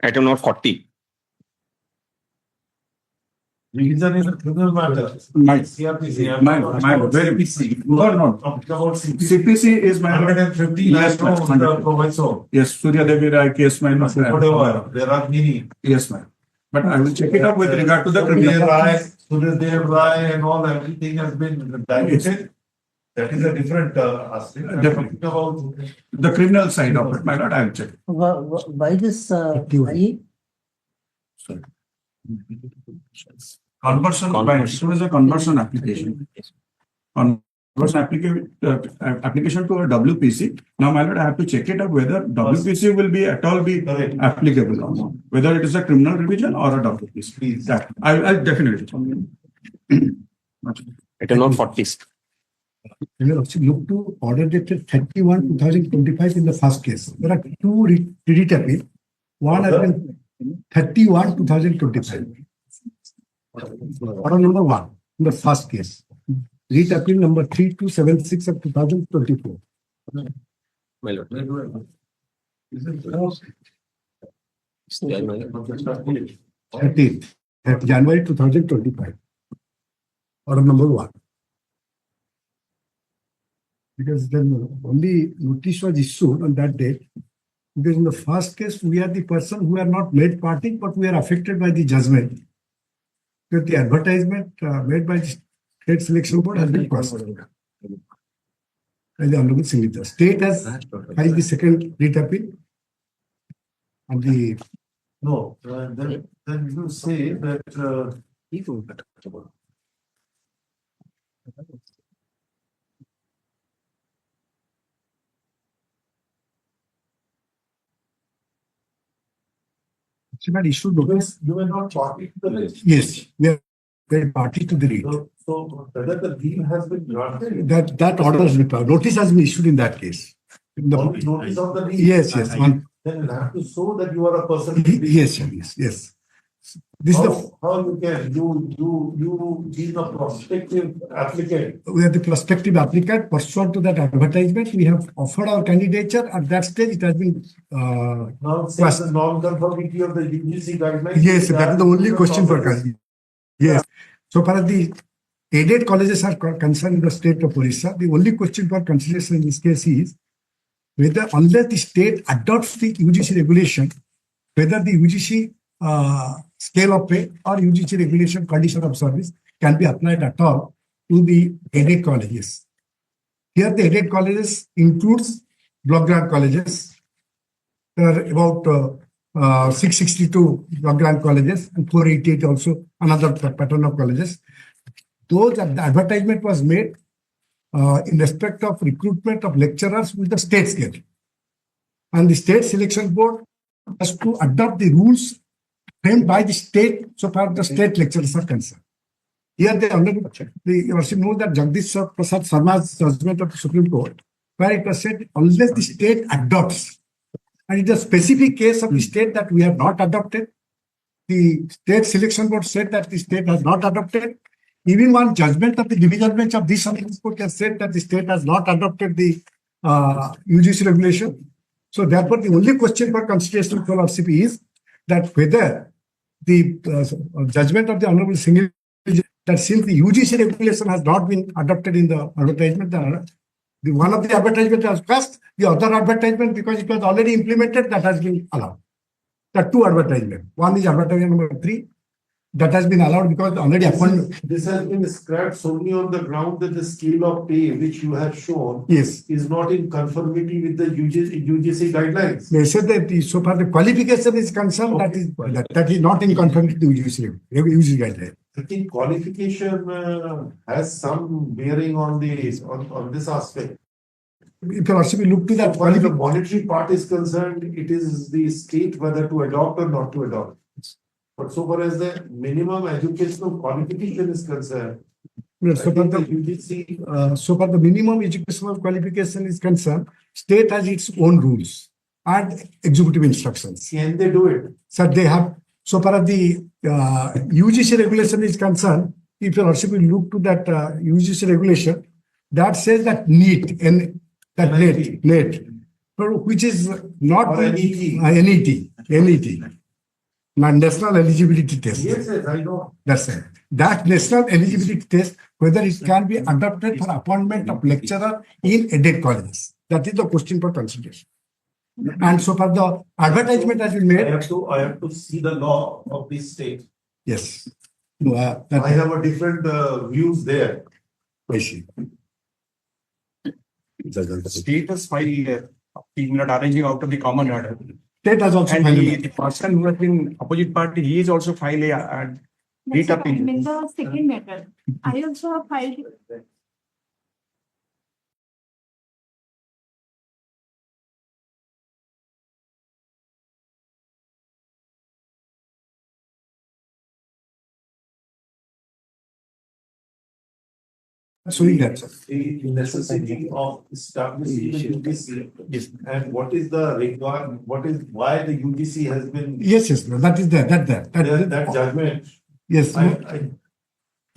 Item number 40. Religion is a criminal matter. My CRPC. very PC. Or not. CPC is my 150. Yes, I know ma'am. the proviso. Yes, Surya Devi Rai case, my Whatever. There are many. Yes, ma'am. But I will check it up with regard to the Surya Devi Rai and all, everything has been diluted. That is a different aspect. Definitely. About the criminal side of it, my lord. I will check. Why this IE? Sorry. Conversion by issue is a conversion application. Conversion application to a WPC. Now, my lord, I have to check it up whether WPC will be at all be applicable or not. Whether it is a criminal revision or a WPC. Please. That I'll definitely check. Item number 40. We will also look to order dated 31/2025 in the first case. There are two read appeal. One has been 31/2025. Order number 1 in the first case. Read appeal number 3276 of 2024. My lord. 13th January 2025. Order number 1. Because then only notice was issued on that date. Because in the first case, we are the person who are not made party, but we are affected by the judgment. Because the advertisement made by the State Selection Board has been passed. By the Honorable Singh. State has filed the second writ appeal. And the no, then you say that issued notice. you were not party to the list. Yes, we are party to the writ. So whether the deal has been granted, That order has been passed. Notice has been issued in that case. In the- only notice of the deal. Yes, yes. Then you have to show that you are a person. Yes, yes. This is the How you can you being a prospective applicant. we are the prospective applicant. Pursuant to that advertisement, we have offered our candidature. At that stage, it has been Now since the non-conformity of the UGC guidelines. yes, that is the only question for us. Yes. So far as the aided colleges are concerned in the state of Orissa, the only question for consideration in this case is whether unless the state adopts the UGC regulation, whether the UGC scale of pay or UGC regulation condition of service can be applied at all to the aided colleges. Here the aided colleges includes block grant colleges. There are about 662 block grant colleges and 488 also another pattern of colleges. Those the advertisement was made in respect of recruitment of lecturers with the state scale. And the state selection board has to adopt the rules framed by the state so far as the state lecturers are concerned. Here the university knows that Jagdish Prasad Sharma's judgment of the Supreme Court, where it was said unless the state adopts, and it is a specific case of the state that we have not adopted. The state selection board said that the state has not adopted. Even one judgment of the division bench of this Supreme Court has said that the state has not adopted the UGC regulation. So therefore, the only question for consideration for RCP is that whether the judgment of the Honorable Single that since the UGC regulation has not been adopted in the advertisement, the one of the advertisement has passed, the other advertisement because it was already implemented that has been allowed. There are two advertisements. One is advertisement number 3 that has been allowed because already appointed. This has been scrapped solely on the ground that the scale of pay which you have shown Yes. is not in conformity with the UGC guidelines. They said that so far the qualification is concerned, that is not in conformity to UGC guidelines. I think qualification has some bearing on this aspect. If you also look to that As far as the monetary part is concerned, it is the state whether to adopt or not to adopt. But so far as the minimum educational qualification is concerned, so far the minimum educational qualification is concerned, state has its own rules and executive instructions. can they do it? So they have, so far as the UGC regulation is concerned, if you also look to that UGC regulation, that says that NEET, NET, which is not Or NET. NET. national eligibility test. Yes, I know. That's it. That national eligibility test, whether it can be adopted for appointment of lecturer in aided colleges. That is the question for consideration. And so for the advertisement has been I made, have to see the law of this state. yes. I have a different views there. I see. Status file not arranging out of the common order. State has also And filed the person who has been opposite party, he is also filed a That's data fine. In the second matter, I also have filed. showing that. The necessity of establishing the UGC. Yes. And what is the requirement, why the UGC has been, Yes, that is there, that judgment. Yes.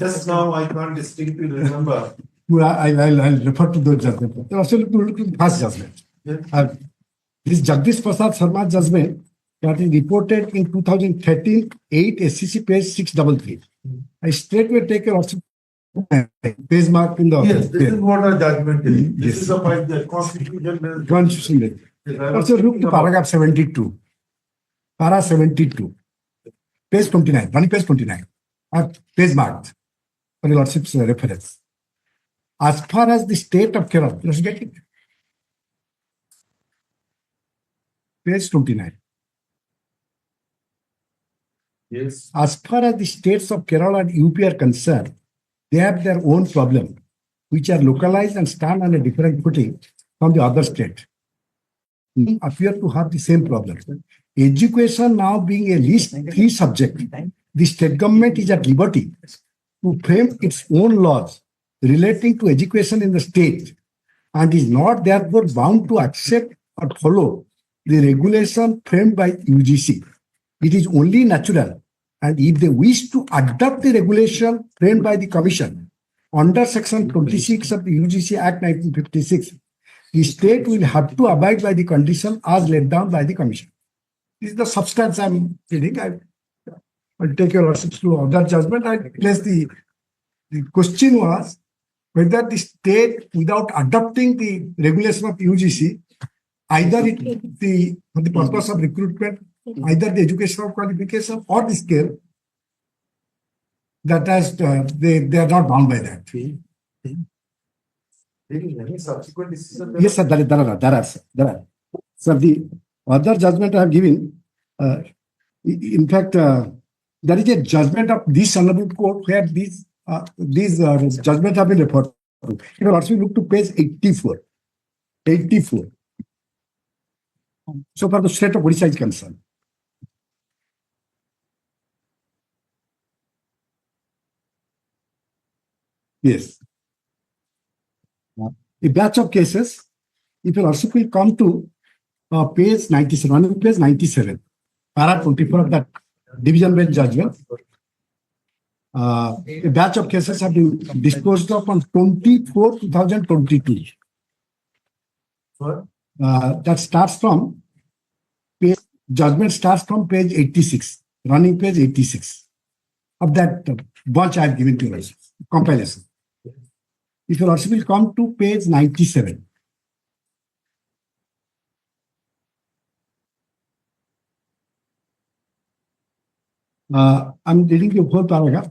Just now I can't distinctly remember. I'll refer to those judgments. Also look to the first judgment. Yeah. This Jagdish Prasad Sharma judgment that is reported in 2013, 8 SCC page 633. I straightway take a also page mark in the Yes, this is what our judgment is. This Yes. is the constitution. constitution. Also look to paragraph 72. Para 72. Page 29, running page 29. Page marked for your lordship's reference. As far as the state of Kerala, let's get it. Page 29. Yes. As far as the states of Kerala and UP are concerned, they have their own problem, which are localized and stand on a different footing from the other state. Appear to have the same problem. Education now being a list 3 subject, the state government is at liberty to frame its own laws relating to education in the state and is not therefore bound to accept or follow the regulation framed by UGC. It is only natural, and if they wish to adopt the regulation framed by the Commission under Section 26 of the UGC Act 1956, the state will have to abide by the condition as laid down by the Commission. This is the substance I'm reading. I'll take your lordships to other judgment. I place the question was whether the state, without adopting the regulation of UGC, either for the purpose of recruitment, either the educational qualification or the scale, that has they are not bound by that. Any subsequent decision? Yes, sir, there are. So the other judgment I have given, in fact, there is a judgment of this honorable court where these judgments have been referred to. You will also look to page 84. 84. So far the state of Odisha is concerned. Yes. A batch of cases, if you also will come to page 97, page 97, para 24 of that division bench judgment. A batch of cases have been disposed of on 24, 2022. That starts from judgment starts from page 86, running page 86 of that bunch I have given to you, compilation. If you also will come to page 97. I'm reading the whole paragraph,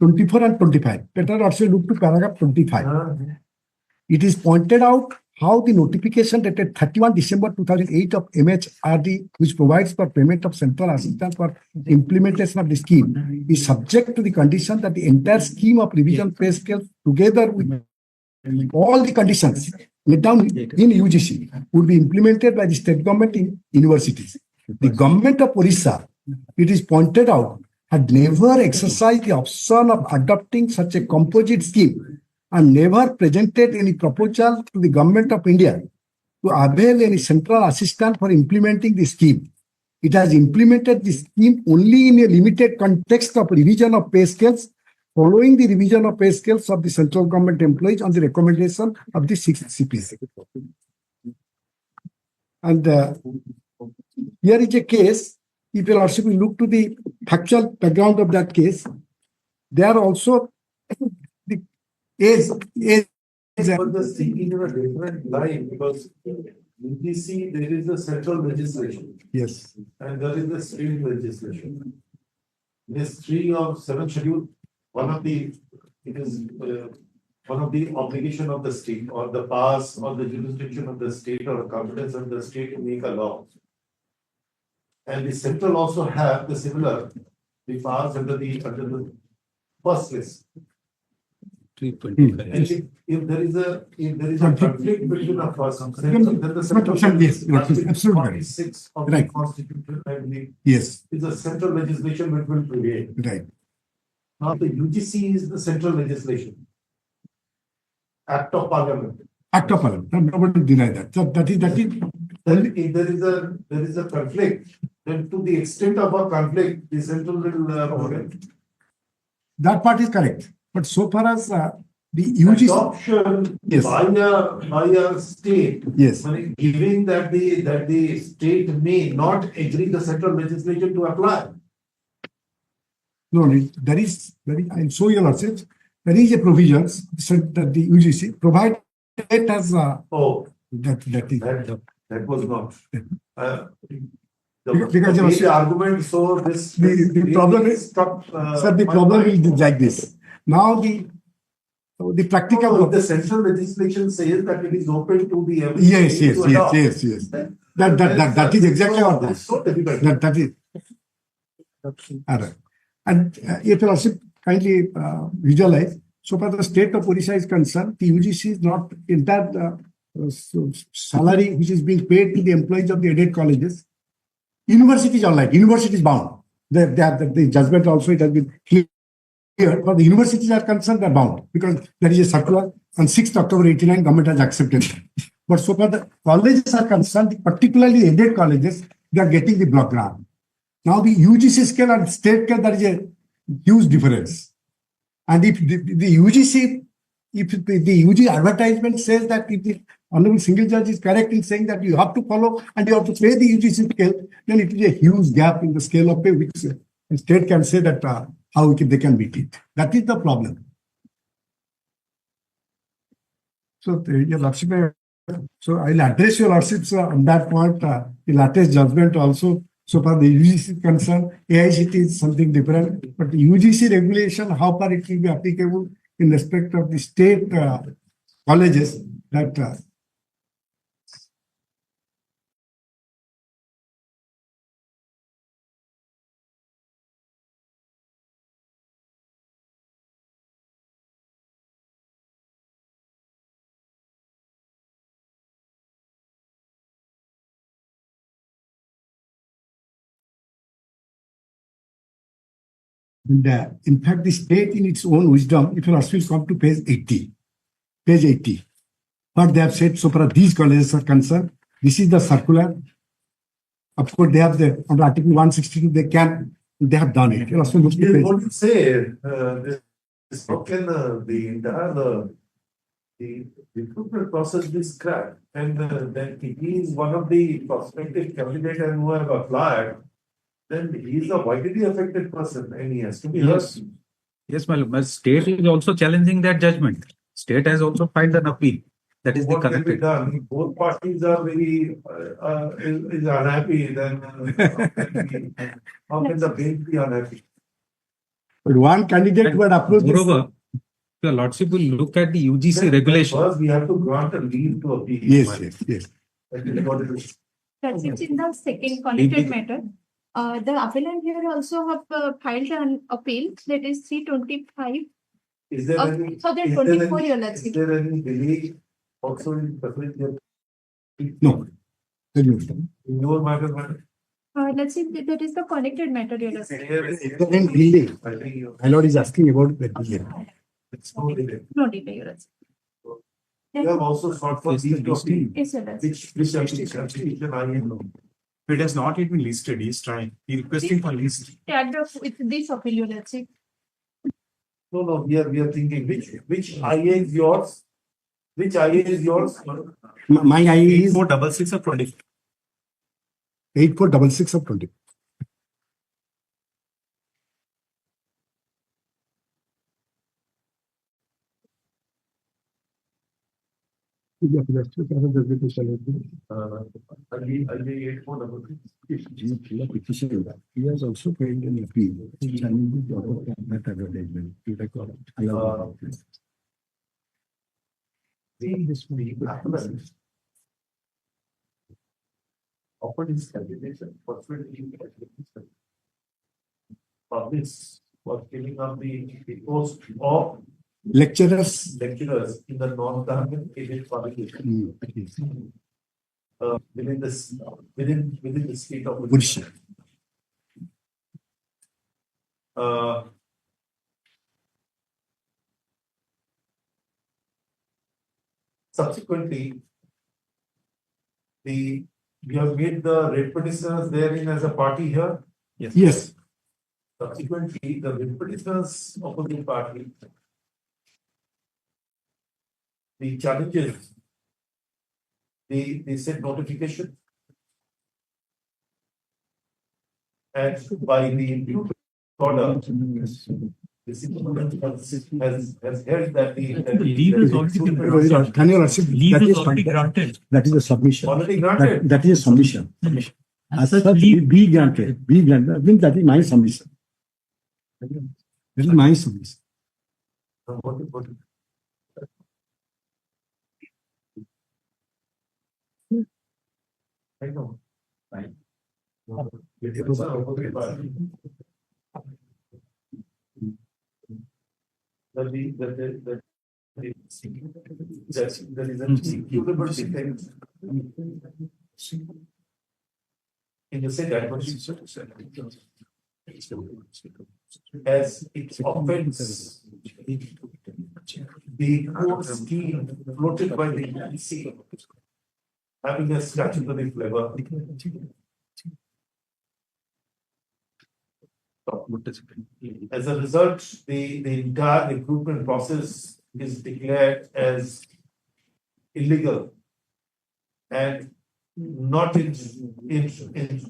24 and 25. Better also look to paragraph 25. It is pointed out how the notification dated 31 December 2008 of MHRD, which provides for payment of central assistance for implementation of the scheme, is subject to the condition that the entire scheme of revision pay scale, together with all the conditions laid down in UGC, would be implemented by the state government in universities. The government of Orissa, it is pointed out, had never exercised the option of adopting such a composite scheme and never presented any proposal to the government of India to avail any central assistance for implementing the scheme. It has implemented the scheme only in a limited context of revision of pay scales, following the revision of pay scales of the central government employees on the recommendation of the 6th CPC. And here is a case if you also look to the factual background of that case, they are also the age. But the thinking in a different line because UGC, there is a central legislation Yes, and there is a state legislation. This 3 of 7 schedule, one of the, it is one of the obligation of the state or the powers or the jurisdiction of the state or competence of the state to make a law. And the central also have the similar, the powers under the first list. And if there is a conflict between a first and central, then the central. Yes, absolutely. 46 of the Right. constitution, I believe, yes, is a central legislation which will prevail. right. Now, the UGC is the central legislation. Act of Parliament. Act of Parliament. Nobody deny that. So that is Then if there is a conflict, then to the extent of a conflict, the central will that part is correct. But so far as the UGC, adoption Yes. by a state, yes, giving that the state may not agree the central legislation to apply. no, there is, and so your lordships, there is a provisions said that the UGC provide it as Oh, that is. that was not. Because you know, The argument, so this. The problem is, struck, sir, the my problem mind. is like this. Now the practical. No, the central legislation says that it is open to the. every Yes, state yes, to yes, adopt. yes, yes. That is exactly what It's so difficult. that is. All right. And if you also kindly visualize, so far the state of Odisha is concerned, the UGC is not entire salary which is being paid to the employees of the aided colleges. Universities are like, universities bound. The judgment also, it has been clear. For the universities are concerned, they're bound because there is a circular on 6th October 89, government has accepted it. But so far the colleges are concerned, particularly aided colleges, they are getting the block grant. Now the UGC scale and state scale, there is a huge difference. And if the UGC, if the UG advertisement says that if the Honorable Single Judge is correct in saying that you have to follow and you have to pay the UGC scale, then it is a huge gap in the scale of pay, which the state can say that how they can meet it. That is the problem. So, your lordship, so I'll address your lordships on that point. The latest judgment also, so far the UGC is concerned, AICT is something different, but the UGC regulation, how far it will be applicable in respect of the state colleges, that and in fact, the state in its own wisdom, if you will come to page 80, what they have said, so far as these colleges are concerned, this is the circular. Of course, they have the, under Article 162, they have done it. You also look to Yes, page. what you say, this, how can the entire, the recruitment process be scrapped? And then if he is one of the prospective candidates and who have applied, then he is a vitally affected person and he has to be heard. Yes, my lord. But state is also challenging that judgment. State has also filed an appeal. That is the What can be connected. done? If both parties are very is unhappy, then how can the bench be unhappy? But one candidate who had approved this. Moreover, your lordship will look at the UGC Then regulation. First, we have to grant a leave to appeal. Yes, yes, yes. That is what it is. That's it in the second connected matter. The appellant here also have filed an appeal, that is 325 Is there of any? 2024 year, Is let's see. there any delay also in preferential? No. In your matter, madam? Let's see, that is the connected matter here. let's see. Is there any delay? I think My lord is asking about the delay. it's no delay. No delay here. let's see. You have also sought for Yes, leave to listing. appeal. Yes, sir, let's see. Which application I know. It has not yet been listed. He's trying. He's requesting for list. Tag with this appeal, let's see. No, we are thinking which IA is yours? Which IA is yours? My IA is 8466 of 20. 8466 of 20. I'll be 8-4. He has also filed an appeal challenging the auto that advertisement. The appellant offered his candidature for publish for filling up the post of Lecturers. lecturers in the non-government aided publication within the state of Odisha. Subsequently, we have made the red petitioners therein as a party here. Yes. Subsequently, the red petitioners opposing party, the challenges, they said notification. And by the order, the Supreme Court has held that Leave is already been granted. Can you accept? Leave is already granted. That is a submission. already granted. That is a submission. As such, be granted. Be granted. Means that is my submission. That is my submission. I know. Right. There is an executable defense in the said advertisement as its offense the core scheme floated by the EC having a statutory flavor. As a result, the entire recruitment process is declared as illegal and not in strict,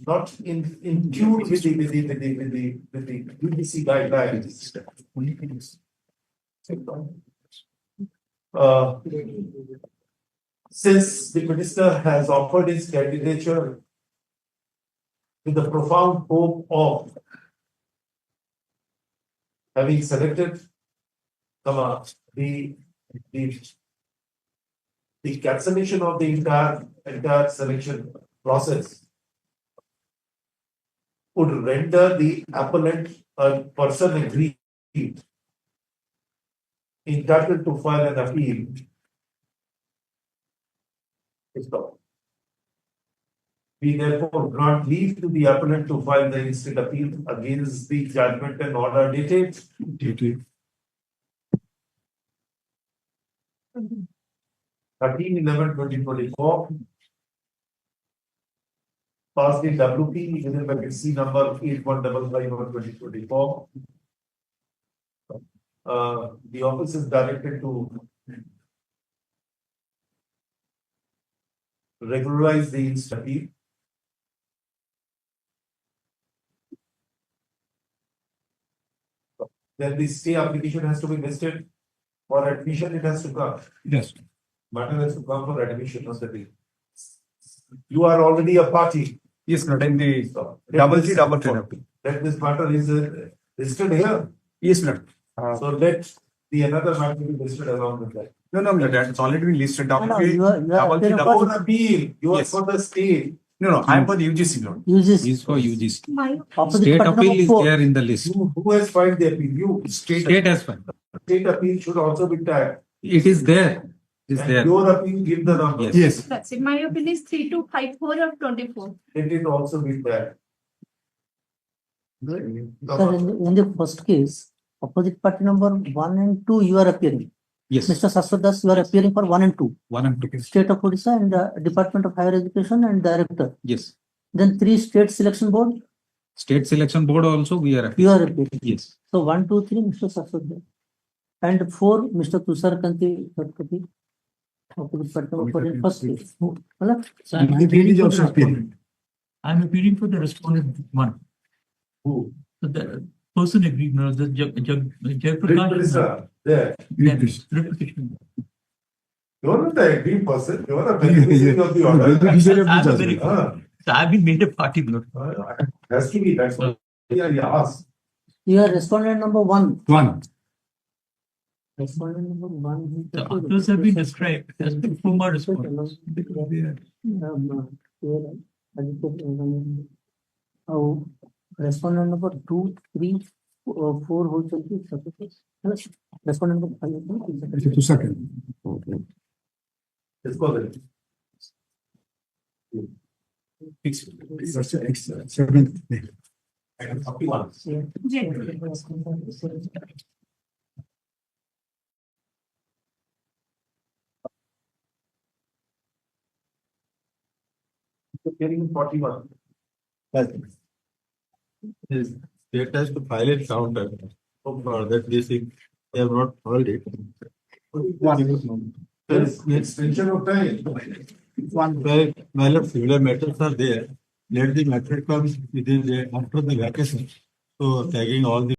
not in tune with the UDC guidelines. Since the minister has offered his candidature with the profound hope of having selected the cancellation of the entire selection process would render the appellant a person aggrieved, entitled to file an appeal. We therefore grant leave to the appellant to file the instant appeal against the judgment and order dated 13/11/2024, passed in WP within bracket C number 8155/2024. The office is directed to regularize the instant appeal. Then the stay application has to be listed. For admission, it has to come. Yes. Matter has to come for admission of the bill. You are already a party. Yes, not in the So, double G double therapy. Let this matter is listed here. Yes, not. So let the another matter be listed along with that. No, that's already been listed. No, Double no, G, you are double G, appearing double. For appeal, you are Yes. for the state. No, I am for the UGC loan. uses Is for UGC. My opposite State part appeal number is 4. there in the list. Who has filed the appeal? You. State has filed. State appeal should also be tagged. It is there. It is And there. your appeal, give the number. Yes. Yes. that's it. My appeal is 3254/24. Let it also be tagged. Sir, in the first case, opposite party number 1 and 2, you are appearing. Yes. Mr. Saswadas, you are appearing for 1 and 2. 1 and 2. State of Odisha and Department of Higher Education and Director. Yes. Then 3 State Selection Board, State Selection Board also we are you appealing. are appearing. Yes. So 1, 2, 3, Mr. Saswadas. And 4, Mr. Tushar Kanti, third copy. Opposite party number 4 in first case. Hello? So I'm The appealing is for the also appealing. respondent. I'm appealing for the respondent one. Who? So the person agreed, no, the Register, there. replication. You are not the agreed person, you are a beneficiary of the order. So I've been made a party, no. Has to be, that's what we asked. You are respondent number one. One. Respondent number one. The others have been described as the former respondents. Because they are Oh, respondent number 2, 3, 4 whole chunky surfaces. Respondent number 5. Two seconds. Let's go there. fixed. Seventh. Copy one. Hearing 41. State has to file a counter for that they think they have not filed it. There is extension of time. While similar matters are there, let the matter come within the after the vacation. So tagging all the